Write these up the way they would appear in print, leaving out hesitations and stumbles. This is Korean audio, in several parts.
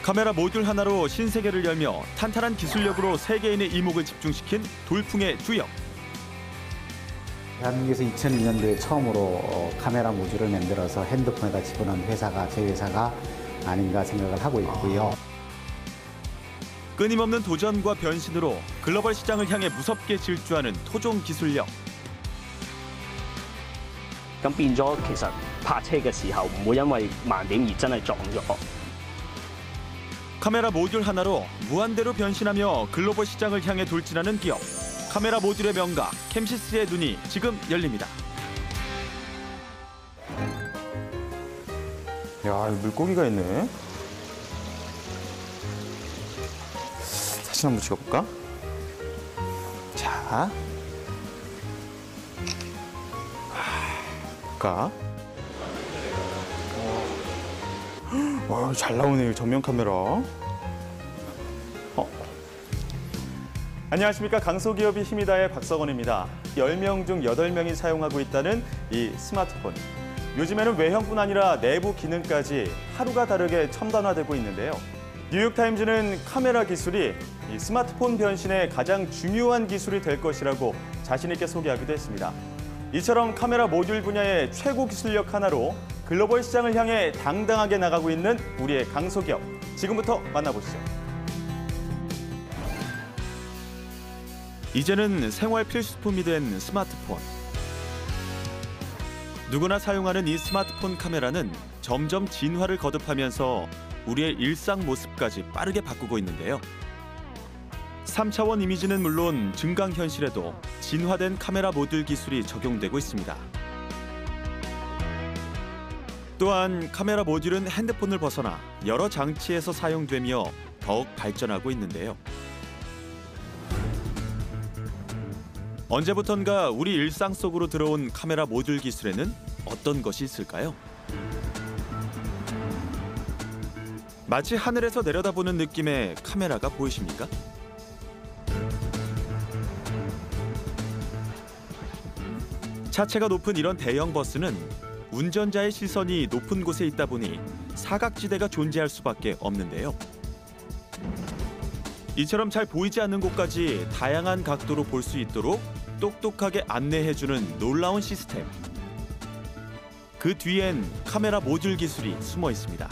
카메라 모듈 하나로 신세계를 열며 탄탄한 기술력으로 세계인의 이목을 집중시킨 돌풍의 주역. 대한민국에서 2001년도에 처음으로 카메라 모듈을 만들어서 핸드폰에다 집어넣은 회사가 저희 회사가 아닌가 생각을 하고 있고요. 끊임없는 도전과 변신으로 글로벌 시장을 향해 무섭게 질주하는 토종 기술력. 咁變咗其實泊車嘅時候唔會因為盲點而真係撞咗。 카메라 모듈 하나로 무한대로 변신하며 글로벌 시장을 향해 돌진하는 기업. 카메라 모듈의 명가 캠시스의 눈이 지금 열립니다. 야, 물고기가 있네. 사진 한번 찍어볼까? 자, 볼까? 와, 잘 나오네요, 전면 카메라. 안녕하십니까. 강소기업이 힘이다의 박석원입니다. 10명 중 8명이 사용하고 있다는 이 스마트폰. 요즘에는 외형뿐 아니라 내부 기능까지 하루가 다르게 첨단화되고 있는데요. 뉴욕타임즈는 카메라 기술이 이 스마트폰 변신의 가장 중요한 기술이 될 것이라고 자신 있게 소개하기도 했습니다. 이처럼 카메라 모듈 분야의 최고 기술력 하나로 글로벌 시장을 향해 당당하게 나가고 있는 우리의 강소기업. 지금부터 만나보시죠. 이제는 생활 필수품이 된 스마트폰. 누구나 사용하는 이 스마트폰 카메라는 점점 진화를 거듭하면서 우리의 일상 모습까지 빠르게 바꾸고 있는데요. 3차원 이미지는 물론 증강현실에도 진화된 카메라 모듈 기술이 적용되고 있습니다. 또한 카메라 모듈은 핸드폰을 벗어나 여러 장치에서 사용되며 더욱 발전하고 있는데요. 언제부턴가 우리 일상 속으로 들어온 카메라 모듈 기술에는 어떤 것이 있을까요? 마치 하늘에서 내려다보는 느낌의 카메라가 보이십니까? 차체가 높은 이런 대형 버스는 운전자의 시선이 높은 곳에 있다 보니 사각지대가 존재할 수밖에 없는데요. 이처럼 잘 보이지 않는 곳까지 다양한 각도로 볼 수 있도록 똑똑하게 안내해주는 놀라운 시스템. 그 뒤엔 카메라 모듈 기술이 숨어 있습니다.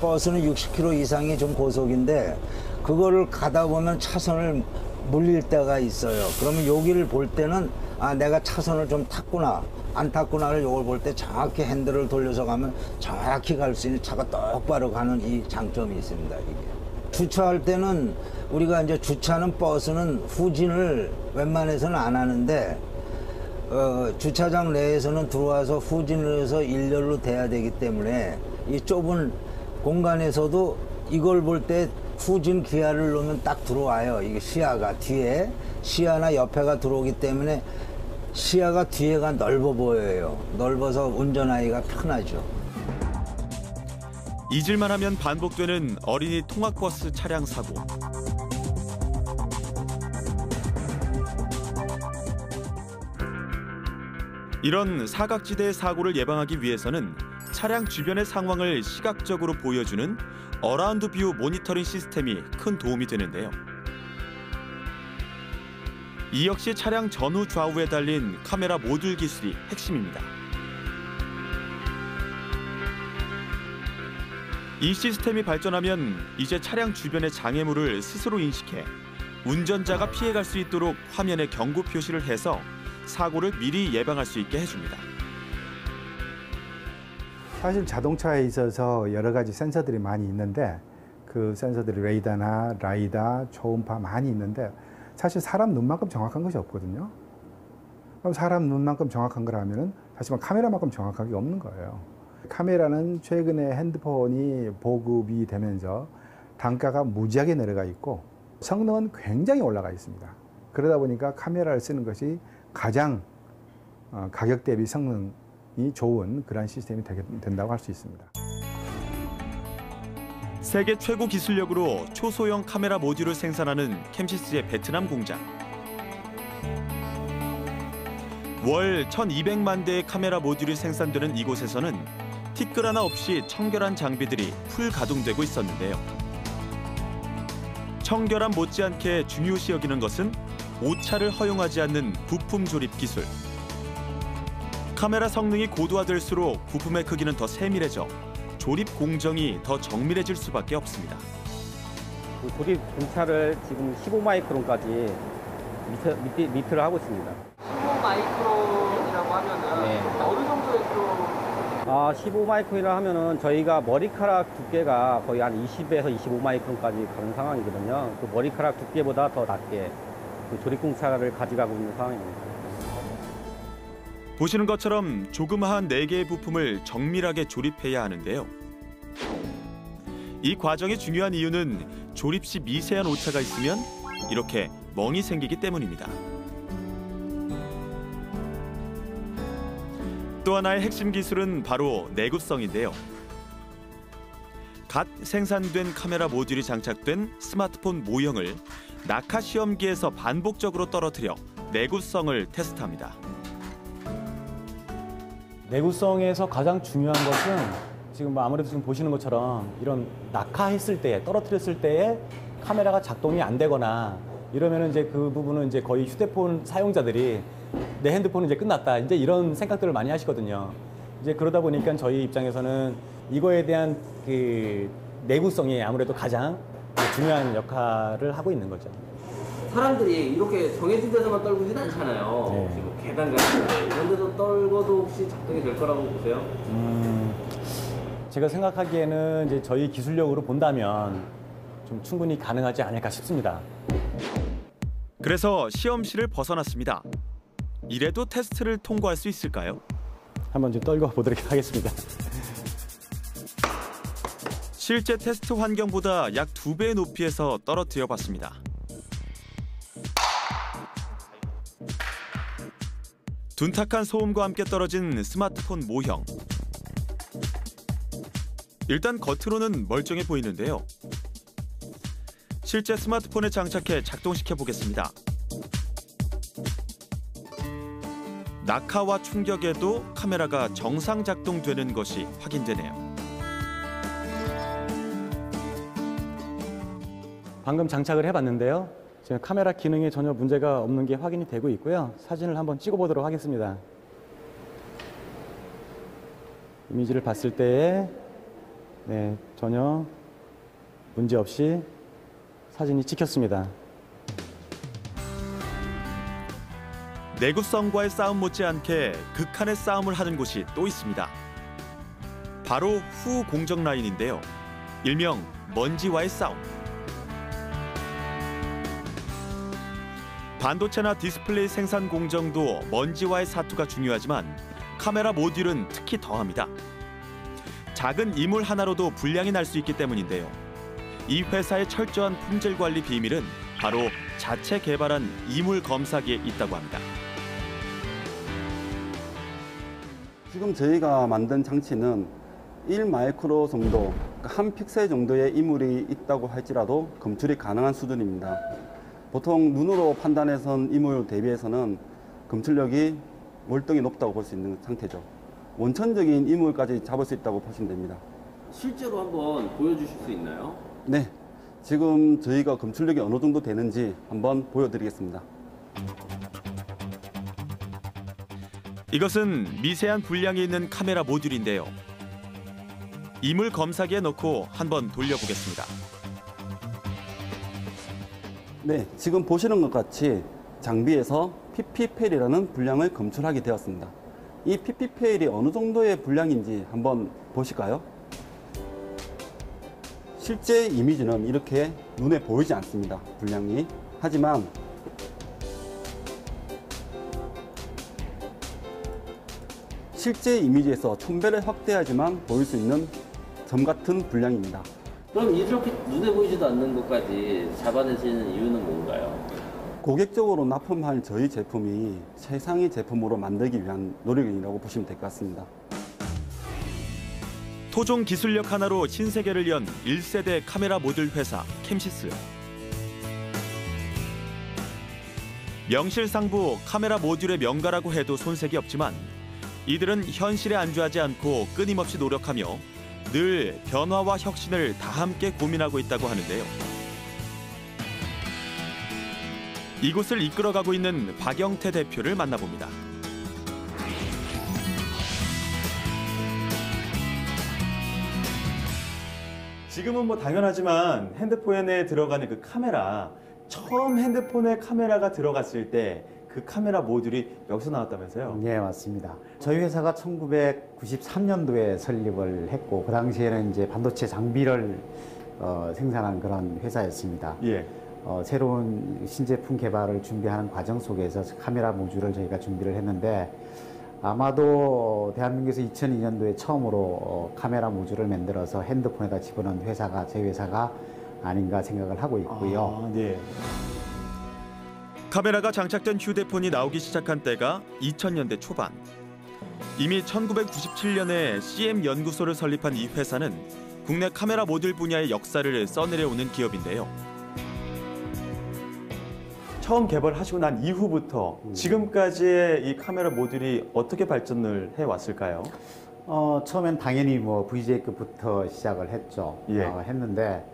버스는 60km 이상이 좀 고속인데 그거를 가다 보면 차선을 물릴 때가 있어요. 그러면 여기를 볼 때는 아, 내가 차선을 좀 탔구나, 안 탔구나를 이걸 볼 때 정확히 핸들을 돌려서 가면 정확히 갈 수 있는 차가 똑바로 가는 이 장점이 있습니다. 이게. 주차할 때는 우리가 이제 주차는 버스는 후진을 웬만해서는 안 하는데 주차장 내에서는 들어와서 후진을 해서 일렬로 돼야 되기 때문에 이 좁은 공간에서도 이걸 볼 때 후진 기아를 놓으면 딱 들어와요. 이게 시야가 뒤에 시야나 옆에가 들어오기 때문에 시야가 뒤에가 넓어 보여요. 넓어서 운전하기가 편하죠. 잊을만 하면 반복되는 어린이 통학버스 차량 사고. 이런 사각지대의 사고를 예방하기 위해서는 차량 주변의 상황을 시각적으로 보여주는 어라운드 뷰 모니터링 시스템이 큰 도움이 되는데요. 이 역시 차량 전후 좌우에 달린 카메라 모듈 기술이 핵심입니다. 이 시스템이 발전하면 이제 차량 주변의 장애물을 스스로 인식해 운전자가 피해갈 수 있도록 화면에 경고 표시를 해서 사고를 미리 예방할 수 있게 해줍니다. 사실 자동차에 있어서 여러 가지 센서들이 많이 있는데 그 센서들이 레이더나 라이다, 초음파 많이 있는데 사실 사람 눈만큼 정확한 것이 없거든요. 그럼 사람 눈만큼 정확한 거라면은 사실 카메라만큼 정확한 게 없는 거예요. 카메라는 최근에 핸드폰이 보급이 되면서 단가가 무지하게 내려가 있고 성능은 굉장히 올라가 있습니다. 그러다 보니까 카메라를 쓰는 것이 가장 가격 대비 성능이 좋은 그런 시스템이 된다고 할 수 있습니다. 세계 최고 기술력으로 초소형 카메라 모듈을 생산하는 캠시스의 베트남 공장. 월 1,200만 대의 카메라 모듈이 생산되는 이곳에서는 티끌 하나 없이 청결한 장비들이 풀 가동되고 있었는데요. 청결함 못지않게 중요시 여기는 것은 오차를 허용하지 않는 부품 조립 기술. 카메라 성능이 고도화될수록 부품의 크기는 더 세밀해져 조립 공정이 더 정밀해질 수밖에 없습니다. 조립 공차를 지금 15마이크론까지 미트를 하고 있습니다. 15마이크론이라고 하면은 네. 어느 정도의 좀 15마이크론이라 하면은 저희가 머리카락 두께가 거의 한 20에서 25마이크론까지 가는 상황이거든요. 그 머리카락 두께보다 더 낮게 그 조립 공차를 가져가고 있는 상황입니다. 보시는 것처럼 조그마한 4개의 부품을 정밀하게 조립해야 하는데요. 이 과정이 중요한 이유는 조립 시 미세한 오차가 있으면 이렇게 멍이 생기기 때문입니다. 또 하나의 핵심 기술은 바로 내구성인데요. 갓 생산된 카메라 모듈이 장착된 스마트폰 모형을 낙하 시험기에서 반복적으로 떨어뜨려 내구성을 테스트합니다. 내구성에서 가장 중요한 것은 지금 아무래도 지금 보시는 것처럼 이런 낙하했을 때, 떨어뜨렸을 때에 카메라가 작동이 안 되거나 이러면은 이제 그 부분은 이제 거의 휴대폰 사용자들이 내 핸드폰은 이제 끝났다. 이제 이런 생각들을 많이 하시거든요. 이제 그러다 보니까 저희 입장에서는 이거에 대한 그 내구성이 아무래도 가장 중요한 역할을 하고 있는 거죠. 사람들이 이렇게 정해진 데서만 떨고 해당잖아요. 네. 지금 계단 같은 데 이런 데서 떨궈도 혹시 작동이 될 거라고 보세요? 제가 생각하기에는 이제 저희 기술력으로 본다면 좀 충분히 가능하지 않을까 싶습니다. 그래서 시험실을 벗어났습니다. 이래도 테스트를 통과할 수 있을까요? 한번 좀 떨궈 보도록 하겠습니다. 실제 테스트 환경보다 약 2배의 높이에서 떨어뜨려 봤습니다. 둔탁한 소음과 함께 떨어진 스마트폰 모형. 일단 겉으로는 멀쩡해 보이는데요. 실제 스마트폰에 장착해 작동시켜 보겠습니다. 낙하와 충격에도 카메라가 정상 작동되는 것이 확인되네요. 방금 장착을 해봤는데요. 지금 카메라 기능에 전혀 문제가 없는 게 확인이 되고 있고요. 사진을 한번 찍어보도록 하겠습니다. 이미지를 봤을 때에 전혀 문제 없이 사진이 찍혔습니다. 내구성과의 싸움 못지않게 극한의 싸움을 하는 곳이 또 있습니다. 바로 후 공정 라인인데요. 일명 먼지와의 싸움. 반도체나 디스플레이 생산 공정도 먼지와의 사투가 중요하지만 카메라 모듈은 특히 더합니다. 작은 이물 하나로도 불량이 날 수 있기 때문인데요. 이 회사의 철저한 품질 관리 비밀은 바로 자체 개발한 이물 검사기에 있다고 합니다. 지금 저희가 만든 장치는 1마이크로 정도, 한 픽셀 정도의 이물이 있다고 할지라도 검출이 가능한 수준입니다. 보통 눈으로 판단해선 이물 대비해서는 검출력이 월등히 높다고 볼 수 있는 상태죠. 원천적인 이물까지 잡을 수 있다고 보시면 됩니다. 실제로 한번 보여주실 수 있나요? 네, 지금 저희가 검출력이 어느 정도 되는지 한번 보여드리겠습니다. 이것은 미세한 불량이 있는 카메라 모듈인데요. 이물 검사기에 넣고 한번 돌려보겠습니다. 네, 지금 보시는 것 같이 장비에서 ppPL이라는 불량을 검출하게 되었습니다. 이 ppPL이 어느 정도의 불량인지 한번 보실까요? 실제 이미지는 이렇게 눈에 보이지 않습니다, 불량이. 하지만 실제 이미지에서 1000배를 확대하지만 보일 수 있는 점 같은 불량입니다. 그럼 이렇게 눈에 보이지도 않는 것까지 잡아내시는 이유는 뭔가요? 고객적으로 납품할 저희 제품이 최상의 제품으로 만들기 위한 노력이라고 보시면 될 것 같습니다. 토종 기술력 하나로 신세계를 연 1세대 카메라 모듈 회사 캠시스. 명실상부 카메라 모듈의 명가라고 해도 손색이 없지만 이들은 현실에 안주하지 않고 끊임없이 노력하며 늘 변화와 혁신을 다 함께 고민하고 있다고 하는데요. 이곳을 이끌어가고 있는 박영태 대표를 만나봅니다. 지금은 뭐 당연하지만 핸드폰에 들어가는 그 카메라, 처음 핸드폰에 카메라가 들어갔을 때 그 카메라 모듈이 여기서 나왔다면서요? 네, 맞습니다. 저희 회사가 1993년도에 설립을 했고 그 당시에는 이제 반도체 장비를 생산한 그런 회사였습니다. 예. 새로운 신제품 개발을 준비하는 과정 속에서 카메라 모듈을 저희가 준비를 했는데 아마도 대한민국에서 2002년도에 처음으로 카메라 모듈을 만들어서 핸드폰에다 집어넣은 회사가 저희 회사가 아닌가 생각을 하고 있고요. 네. 카메라가 장착된 휴대폰이 나오기 시작한 때가 2000년대 초반. 이미 1997년에 CM 연구소를 설립한 이 회사는 국내 카메라 모듈 분야의 역사를 써내려오는 기업인데요. 처음 개발하시고 난 이후부터 지금까지의 이 카메라 모듈이 어떻게 발전을 해왔을까요? 처음엔 당연히 뭐 VJ급부터 시작을 했죠. 예. 했는데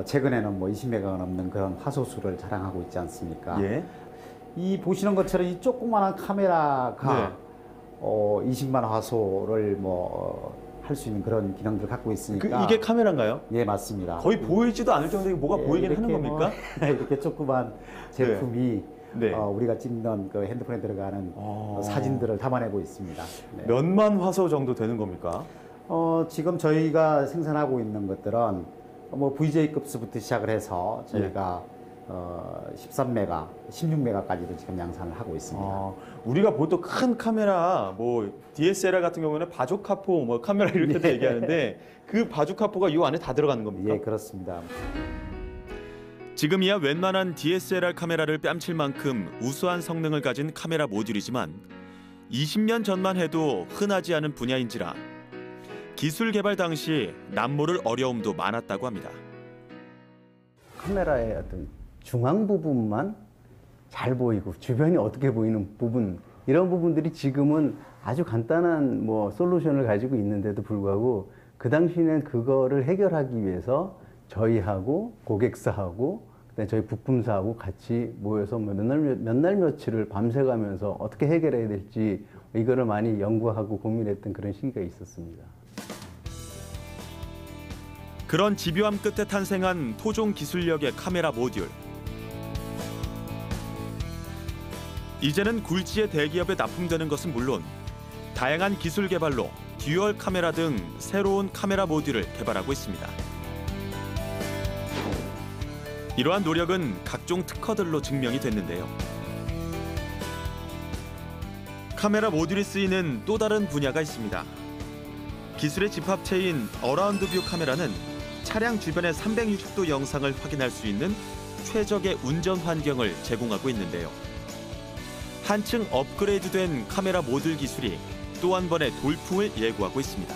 최근에는 뭐 20메가가 넘는 그런 화소수를 자랑하고 있지 않습니까? 예. 이 보시는 것처럼 이 조그마한 카메라가 네. 20만 화소를 뭐 할 수 있는 그런 기능들을 갖고 있으니까. 이게 카메라인가요? 예, 맞습니다. 거의 보이지도 않을 정도로 뭐가 예, 보이긴 하는 이렇게 겁니까? 이렇게 조그만 제품이 네. 우리가 찍는 그 핸드폰에 들어가는 사진들을 담아내고 있습니다. 네. 몇만 화소 정도 되는 겁니까? 지금 저희가 생산하고 있는 것들은 뭐 VJ급수부터 시작을 해서 저희가 13메가, 16메가까지도 지금 양산을 하고 있습니다. 우리가 보통 큰 카메라, 뭐 DSLR 같은 경우는 바주카포 뭐 카메라 이렇게도 네. 얘기하는데 그 바주카포가 이 안에 다 들어가는 겁니까? 예, 그렇습니다. 지금이야 웬만한 DSLR 카메라를 뺨칠 만큼 우수한 성능을 가진 카메라 모듈이지만 20년 전만 해도 흔하지 않은 분야인지라 기술 개발 당시 남모를 어려움도 많았다고 합니다. 카메라의 어떤 중앙 부분만 잘 보이고 주변이 어떻게 보이는 부분, 이런 부분들이 지금은 아주 간단한 뭐 솔루션을 가지고 있는데도 불구하고 그 당시에는 그거를 해결하기 위해서 저희하고 고객사하고 그다음에 저희 부품사하고 같이 모여서 몇 날 며칠을 밤새가면서 어떻게 해결해야 될지 이거를 많이 연구하고 고민했던 그런 시기가 있었습니다. 그런 집요함 끝에 탄생한 토종 기술력의 카메라 모듈. 이제는 굴지의 대기업에 납품되는 것은 물론 다양한 기술 개발로 듀얼 카메라 등 새로운 카메라 모듈을 개발하고 있습니다. 이러한 노력은 각종 특허들로 증명이 됐는데요. 카메라 모듈이 쓰이는 또 다른 분야가 있습니다. 기술의 집합체인 어라운드 뷰 카메라는 차량 주변의 360도 영상을 확인할 수 있는 최적의 운전 환경을 제공하고 있는데요. 한층 업그레이드된 카메라 모듈 기술이 또 한 번의 돌풍을 예고하고 있습니다.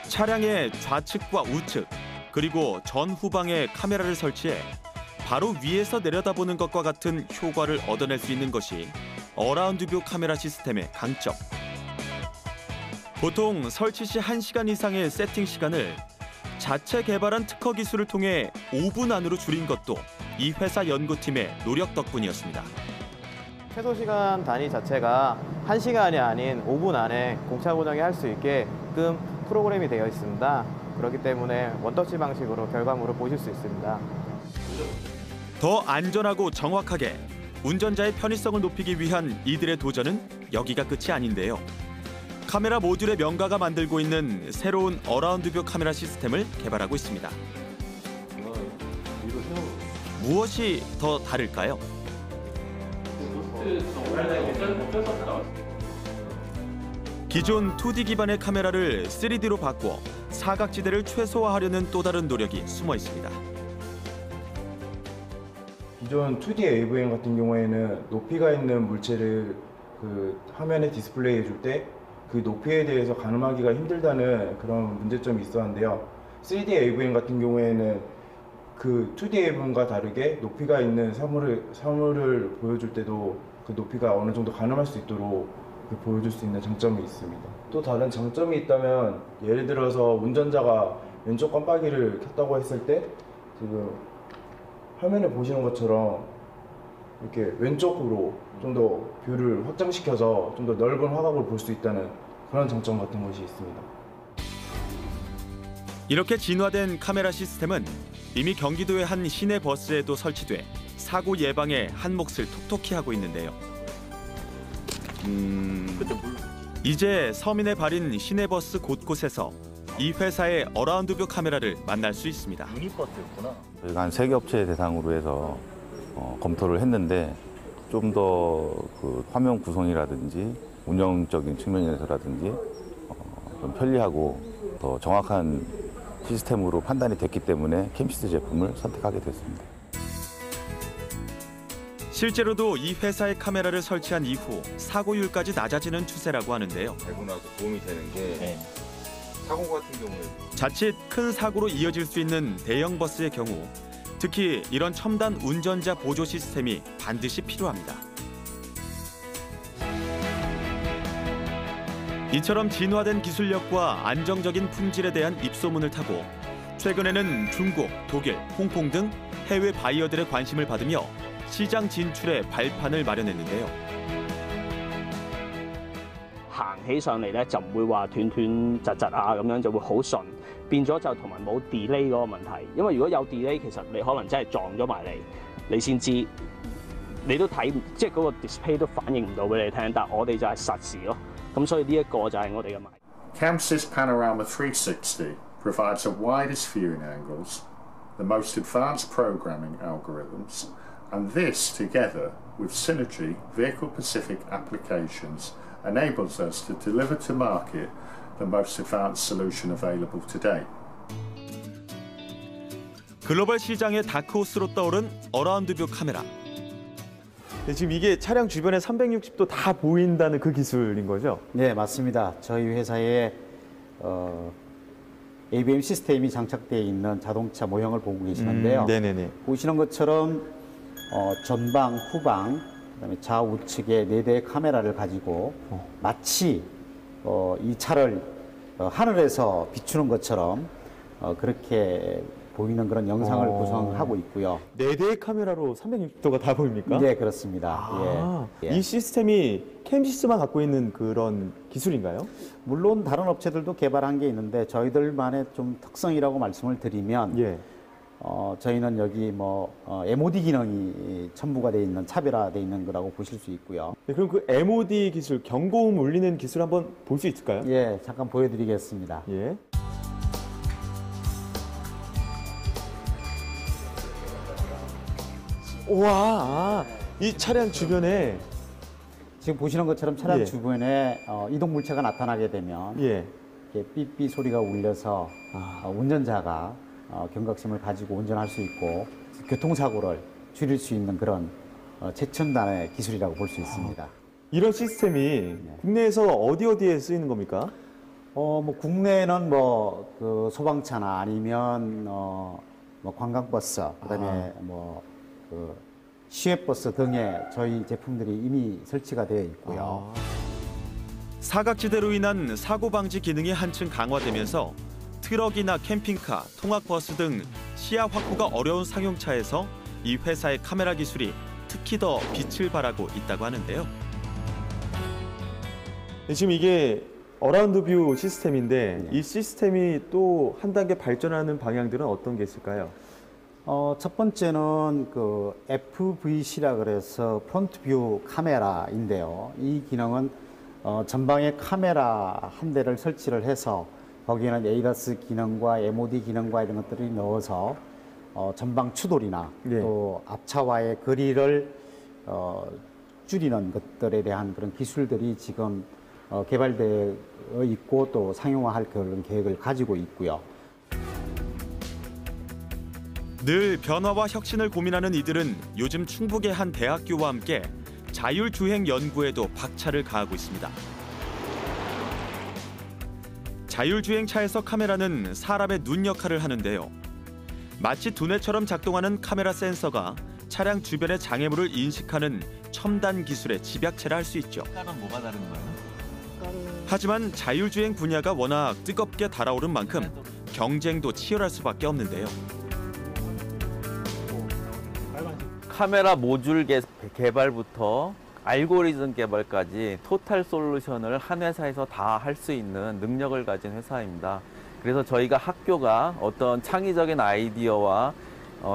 차량의 좌측과 우측 그리고 전후방에 카메라를 설치해 바로 위에서 내려다보는 것과 같은 효과를 얻어낼 수 있는 것이 어라운드 뷰 카메라 시스템의 강점. 보통 설치 시 1시간 이상의 세팅 시간을 자체 개발한 특허 기술을 통해 5분 안으로 줄인 것도 이 회사 연구팀의 노력 덕분이었습니다. 최소 시간 단위 자체가 1시간이 아닌 5분 안에 공차 고정이 할 수 있게끔 프로그램이 되어 있습니다. 그렇기 때문에 원터치 방식으로 결과물을 보실 수 있습니다. 더 안전하고 정확하게 운전자의 편의성을 높이기 위한 이들의 도전은 여기가 끝이 아닌데요. 카메라 모듈의 명가가 만들고 있는 새로운 어라운드 뷰 카메라 시스템을 개발하고 있습니다. 무엇이 더 다를까요? 기존 2D 기반의 카메라를 3D로 바꿔 사각지대를 최소화하려는 또 다른 노력이 숨어 있습니다. 기존 2D AVM 같은 경우에는 높이가 있는 물체를 그 화면에 디스플레이 해줄 때 그 높이에 대해서 가늠하기가 힘들다는 그런 문제점이 있었는데요. 3D AVM 같은 경우에는 그 2D AV과 다르게 높이가 있는 사물을 보여줄 때도 그 높이가 어느 정도 가늠할 수 있도록 보여줄 수 있는 장점이 있습니다. 또 다른 장점이 있다면 예를 들어서 운전자가 왼쪽 깜빡이를 켰다고 했을 때 지금 화면에 보시는 것처럼 이렇게 왼쪽으로 좀 더 뷰를 확장시켜서 좀 더 넓은 화각을 볼 수 있다는 그런 장점 같은 것이 있습니다. 이렇게 진화된 카메라 시스템은 이미 경기도의 한 시내 버스에도 설치돼 사고 예방에 한 몫을 톡톡히 하고 있는데요. 이제 서민의 발인 시내버스 곳곳에서 이 회사의 어라운드뷰 카메라를 만날 수 있습니다. 유니버스였구나. 저희가 한 3개 업체 대상으로 해서 검토를 했는데 좀 더 그 화면 구성이라든지 운영적인 측면에서라든지 좀 편리하고 더 정확한 시스템으로 판단이 됐기 때문에 캠시스 제품을 선택하게 됐습니다. 실제로도 이 회사의 카메라를 설치한 이후 사고율까지 낮아지는 추세라고 하는데요. 알고 나서 도움이 되는 게 사고 같은 경우에 자칫 큰 사고로 이어질 수 있는 대형 버스의 경우 특히 이런 첨단 운전자 보조 시스템이 반드시 필요합니다. 이처럼 진화된 기술력과 안정적인 품질에 대한 입소문을 타고 최근에는 중국, 독일, 홍콩 등 해외 바이어들의 관심을 받으며 시장 진출의 발판을 마련했는데요. 行起上嚟咧就唔會話斷斷窒窒啊咁樣就會好順，變咗就同埋冇 delay 嗰個問題。因為如果有 delay， 其實你可能真係撞咗埋嚟，你先知，你都睇即係嗰個 display 都反映唔到俾你聽。但係我哋就係實時咯，咁所以呢一個就係我哋嘅賣。CAMSYS Panorama 360 provides the widest viewing angles, the most advanced programming algorithms, and this, together with Synergy vehicle-specific applications, enables us to deliver to market the most advanced solution available today. 글로벌 시장의 다크호스로 떠오른 어라운드뷰 카메라. 네, 지금 이게 차량 주변에 360도 다 보인다는 그 기술인 거죠? 네, 맞습니다. 저희 회사에 ABM 시스템이 장착되어 있는 자동차 모형을 보고 계시는데요. 네네네. 보시는 것처럼 전방, 후방, 그다음에 좌우측에 4대의 카메라를 가지고 마치 이 차를 하늘에서 비추는 것처럼 그렇게 보이는 그런 영상을 구성하고 있고요. 4대의 카메라로 360도가 다 보입니까? 네, 그렇습니다. 예. 이 시스템이 캠시스만 갖고 있는 그런 기술인가요? 물론 다른 업체들도 개발한 게 있는데 저희들만의 좀 특성이라고 말씀을 드리면 저희는 여기 MOD 기능이 첨부가 되어 있는 차별화되어 있는 거라고 보실 수 있고요. 네, 그럼 그 MOD 기술, 경고음 울리는 기술 한번 볼 수 있을까요? 예, 잠깐 보여드리겠습니다. 예. 우와, 이 차량 주변에 지금 보시는 것처럼 차량 주변에 이동 물체가 나타나게 되면 이렇게 삐삐 소리가 울려서 운전자가 경각심을 가지고 운전할 수 있고 교통사고를 줄일 수 있는 그런 최첨단의 기술이라고 볼 수 있습니다. 이런 시스템이 국내에서 어디에 쓰이는 겁니까? 국내에는 그 소방차나 아니면 관광버스, 그다음에 그 시외버스 등에 저희 제품들이 이미 설치가 되어 있고요. 사각지대로 인한 사고 방지 기능이 한층 강화되면서 트럭이나 캠핑카, 통학버스 등 시야 확보가 어려운 상용차에서 이 회사의 카메라 기술이 특히 더 빛을 발하고 있다고 하는데요. 네, 지금 이게 어라운드 뷰 시스템인데 이 시스템이 또 한 단계 발전하는 방향들은 어떤 게 있을까요? 첫 번째는 그 FVC라 그래서 프론트 뷰 카메라인데요. 이 기능은 전방에 카메라 한 대를 설치를 해서 거기에는 ADAS 기능과 MOD 기능과 이런 것들을 넣어서 전방 추돌이나 또 앞차와의 거리를 줄이는 것들에 대한 그런 기술들이 지금 개발되어 있고 또 상용화할 그런 계획을 가지고 있고요. 늘 변화와 혁신을 고민하는 이들은 요즘 충북의 한 대학교와 함께 자율주행 연구에도 박차를 가하고 있습니다. 자율주행 차에서 카메라는 사람의 눈 역할을 하는데요. 마치 두뇌처럼 작동하는 카메라 센서가 차량 주변의 장애물을 인식하는 첨단 기술의 집약체라 할 수 있죠. 색깔은 뭐가 다른 거예요? 하지만 자율주행 분야가 워낙 뜨겁게 달아오른 만큼 경쟁도 치열할 수밖에 없는데요. 카메라 모듈 개발부터 알고리즘 개발까지 토탈 솔루션을 한 회사에서 다 할 수 있는 능력을 가진 회사입니다. 그래서 저희가 학교가 어떤 창의적인 아이디어와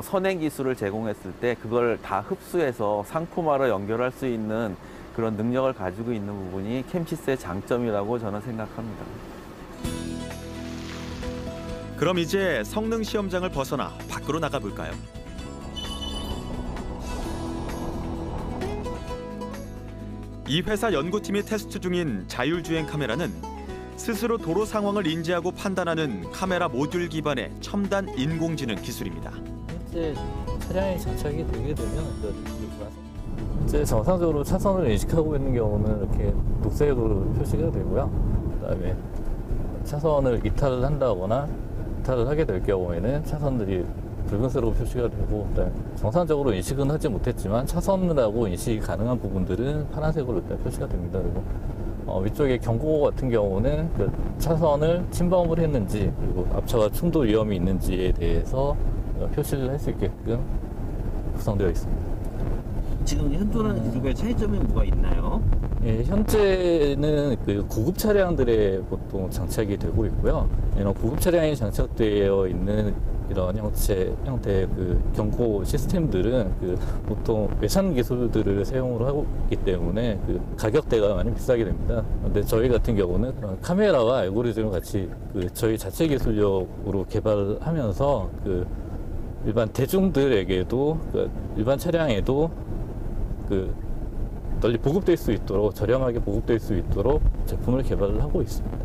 선행 기술을 제공했을 때 그걸 다 흡수해서 상품화로 연결할 수 있는 그런 능력을 가지고 있는 부분이 캠시스의 장점이라고 저는 생각합니다. 그럼 이제 성능 시험장을 벗어나 밖으로 나가볼까요? 이 회사 연구팀이 테스트 중인 자율주행 카메라는 스스로 도로 상황을 인지하고 판단하는 카메라 모듈 기반의 첨단 인공지능 기술입니다. 실제 차량이 장착이 되게 되면 이제 정상적으로 차선을 인식하고 있는 경우는 이렇게 녹색으로 표시가 되고요. 그다음에 차선을 이탈을 한다거나 이탈을 하게 될 경우에는 차선들이 붉은색으로 표시가 되고, 그다음에 정상적으로 인식은 하지 못했지만 차선이라고 인식이 가능한 부분들은 파란색으로 일단 표시가 됩니다. 그리고 위쪽에 경고 같은 경우는 그 차선을 침범을 했는지 그리고 앞차가 충돌 위험이 있는지에 대해서 표시를 할 수 있게끔 구성되어 있습니다. 지금 현존하는 기술과의 차이점이 뭐가 있나요? 예, 현재는 그 구급 차량들에 보통 장착이 되고 있고요. 이런 구급 차량에 장착되어 있는 이런 형태의 그 경고 시스템들은 그 보통 외산 기술들을 사용을 하고 있기 때문에 그 가격대가 많이 비싸게 됩니다. 근데 저희 같은 경우는 그런 카메라와 알고리즘을 같이 그 저희 자체 기술력으로 개발하면서 그 일반 대중들에게도 그 일반 차량에도 그 널리 보급될 수 있도록 저렴하게 보급될 수 있도록 제품을 개발을 하고 있습니다.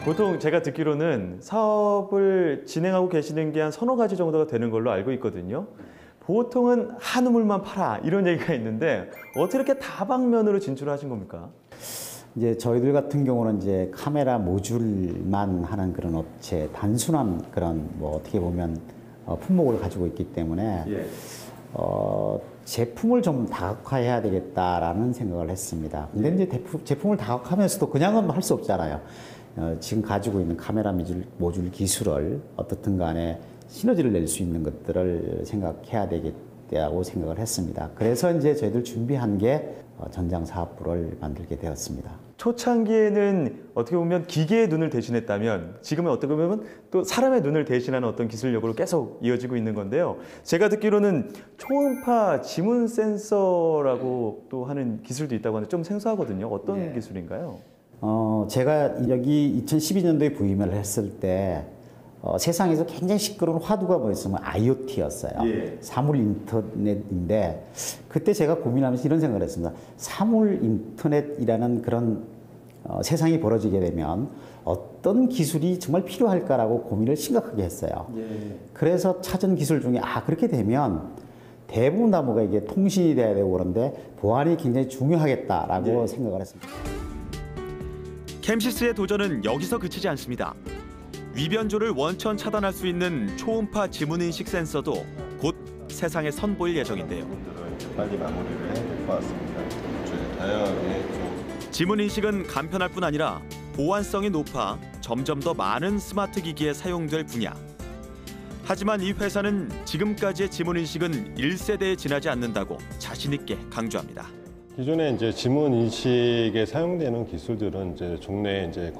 보통 제가 듣기로는 사업을 진행하고 계시는 게 한 서너 가지 정도가 되는 걸로 알고 있거든요. 보통은 한 우물만 팔아 이런 얘기가 있는데 어떻게 이렇게 다방면으로 진출하신 겁니까? 이제 저희들 같은 경우는 이제 카메라 모듈만 하는 그런 업체, 단순한 그런 뭐 어떻게 보면 품목을 가지고 있기 때문에 제품을 좀 다각화해야 되겠다라는 생각을 했습니다. 근데 이제 제품을 다각화하면서도 그냥은 할 수 없잖아요. 지금 가지고 있는 카메라 모듈 기술을 어떻든 간에 시너지를 낼 수 있는 것들을 생각해야 되겠다고 생각을 했습니다. 그래서 이제 저희들 준비한 게 전장사업부를 만들게 되었습니다. 초창기에는 어떻게 보면 기계의 눈을 대신했다면 지금은 어떻게 보면 또 사람의 눈을 대신하는 어떤 기술력으로 계속 이어지고 있는 건데요. 제가 듣기로는 초음파 지문 센서라고 또 하는 기술도 있다고 하는데 좀 생소하거든요. 어떤 기술인가요? 제가 여기 2012년도에 부임을 했을 때 세상에서 굉장히 시끄러운 화두가 뭐였으면 IoT였어요. 사물 인터넷인데 그때 제가 고민하면서 이런 생각을 했습니다. 사물 인터넷이라는 그런 세상이 벌어지게 되면 어떤 기술이 정말 필요할까라고 고민을 심각하게 했어요. 그래서 찾은 기술 중에 그렇게 되면 대부분 다 뭐가 이게 통신이 돼야 되고 그런데 보안이 굉장히 중요하겠다라고 생각을 했습니다. 캠시스의 도전은 여기서 그치지 않습니다. 위변조를 원천 차단할 수 있는 초음파 지문인식 센서도 곧 세상에 선보일 예정인데요. 빨리 마무리를 해야 될 것 같습니다. 다양하게 지문인식은 간편할 뿐 아니라 보안성이 높아 점점 더 많은 스마트 기기에 사용될 분야. 하지만 이 회사는 지금까지의 지문인식은 1세대에 지나지 않는다고 자신 있게 강조합니다. 기존에 이제 지문 인식에 사용되는 기술들은 이제 종래 이제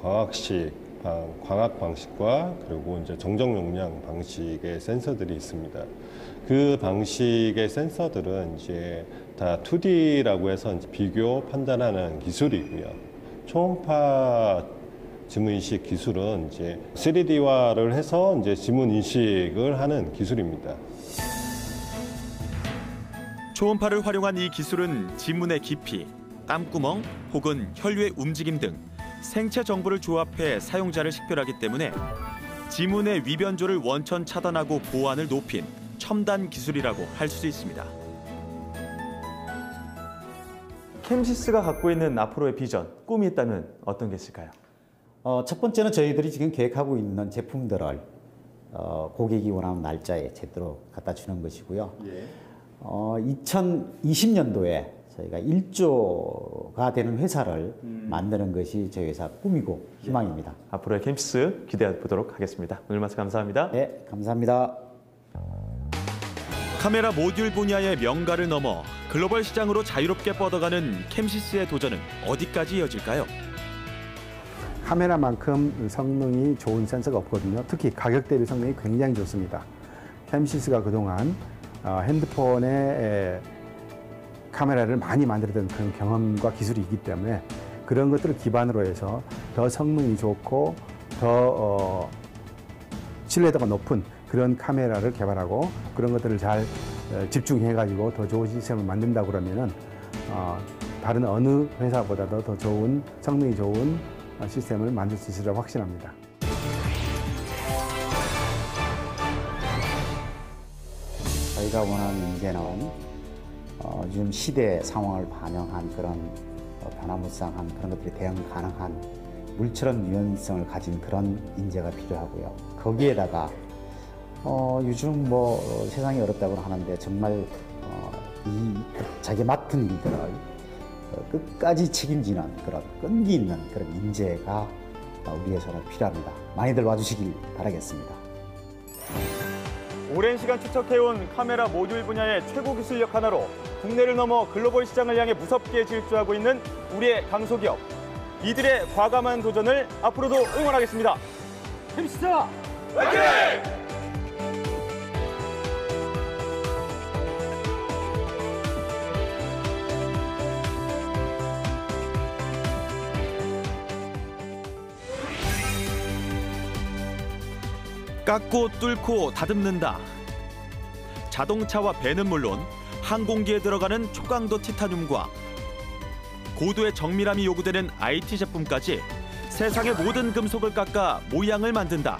광학 방식과 그리고 이제 정정 용량 방식의 센서들이 있습니다. 그 방식의 센서들은 이제 다 2D라고 해서 이제 비교 판단하는 기술이고요. 초음파 지문 인식 기술은 이제 3D화를 해서 이제 지문 인식을 하는 기술입니다. 초음파를 활용한 이 기술은 지문의 깊이, 땀구멍 혹은 혈류의 움직임 등 생체 정보를 조합해 사용자를 식별하기 때문에 지문의 위변조를 원천 차단하고 보안을 높인 첨단 기술이라고 할 수 있습니다. 캠시스가 갖고 있는 앞으로의 비전, 꿈이 있다면 어떤 게 있을까요? 첫 번째는 저희들이 지금 계획하고 있는 제품들을 고객이 원하는 날짜에 제대로 갖다 주는 것이고요. 2020년도에 저희가 1조가 되는 회사를 만드는 것이 저희 회사 꿈이고 희망입니다. 앞으로의 캠시스 기대해 보도록 하겠습니다. 오늘 말씀 감사합니다. 네, 감사합니다. 카메라 모듈 분야의 명가를 넘어 글로벌 시장으로 자유롭게 뻗어가는 캠시스의 도전은 어디까지 이어질까요? 카메라만큼 성능이 좋은 센서가 없거든요. 특히 가격 대비 성능이 굉장히 좋습니다. 캠시스가 그동안 핸드폰에 카메라를 많이 만들었던 그런 경험과 기술이 있기 때문에 그런 것들을 기반으로 해서 더 성능이 좋고 더 신뢰도가 높은 그런 카메라를 개발하고 그런 것들을 잘 집중해가지고 더 좋은 시스템을 만든다 그러면은 다른 어느 회사보다도 더 좋은 성능이 좋은 시스템을 만들 수 있으리라고 확신합니다. 저희가 원하는 인재는 요즘 시대 상황을 반영한 그런 변화무쌍한 그런 것들이 대응 가능한 물처럼 유연성을 가진 그런 인재가 필요하고요. 거기에다가 요즘 세상이 어렵다고 하는데 정말 자기 맡은 일들을 끝까지 책임지는 그런 끈기 있는 그런 인재가 우리에서는 필요합니다. 많이들 와주시길 바라겠습니다. 오랜 시간 추적해온 카메라 모듈 분야의 최고 기술력 하나로 국내를 넘어 글로벌 시장을 향해 무섭게 질주하고 있는 우리의 강소기업. 이들의 과감한 도전을 앞으로도 응원하겠습니다. 캠시스 화이팅! 깎고 뚫고 다듬는다. 자동차와 배는 물론 항공기에 들어가는 초강도 티타늄과 고도의 정밀함이 요구되는 IT 제품까지 세상의 모든 금속을 깎아 모양을 만든다.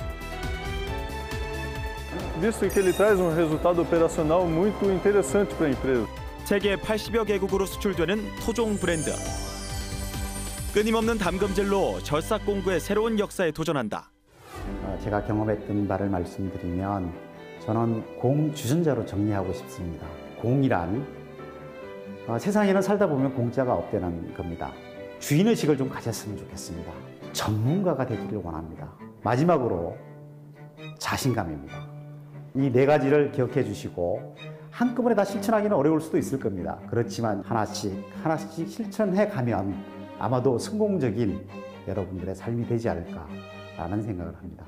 Visto que ele traz resultado operacional muito interessante para a empresa. 세계 80여 개국으로 수출되는 토종 브랜드. 끊임없는 담금질로 절삭 공구의 새로운 역사에 도전한다. 제가 경험했던 바를 말씀드리면 저는 공주전자로 정리하고 싶습니다. 공이란 세상에는 살다 보면 공짜가 없다는 겁니다. 주인의식을 좀 가졌으면 좋겠습니다. 전문가가 되기를 원합니다. 마지막으로 자신감입니다. 이 네 가지를 기억해 주시고 한꺼번에 다 실천하기는 어려울 수도 있을 겁니다. 그렇지만 하나씩 실천해 가면 아마도 성공적인 여러분들의 삶이 되지 않을까라는 생각을 합니다.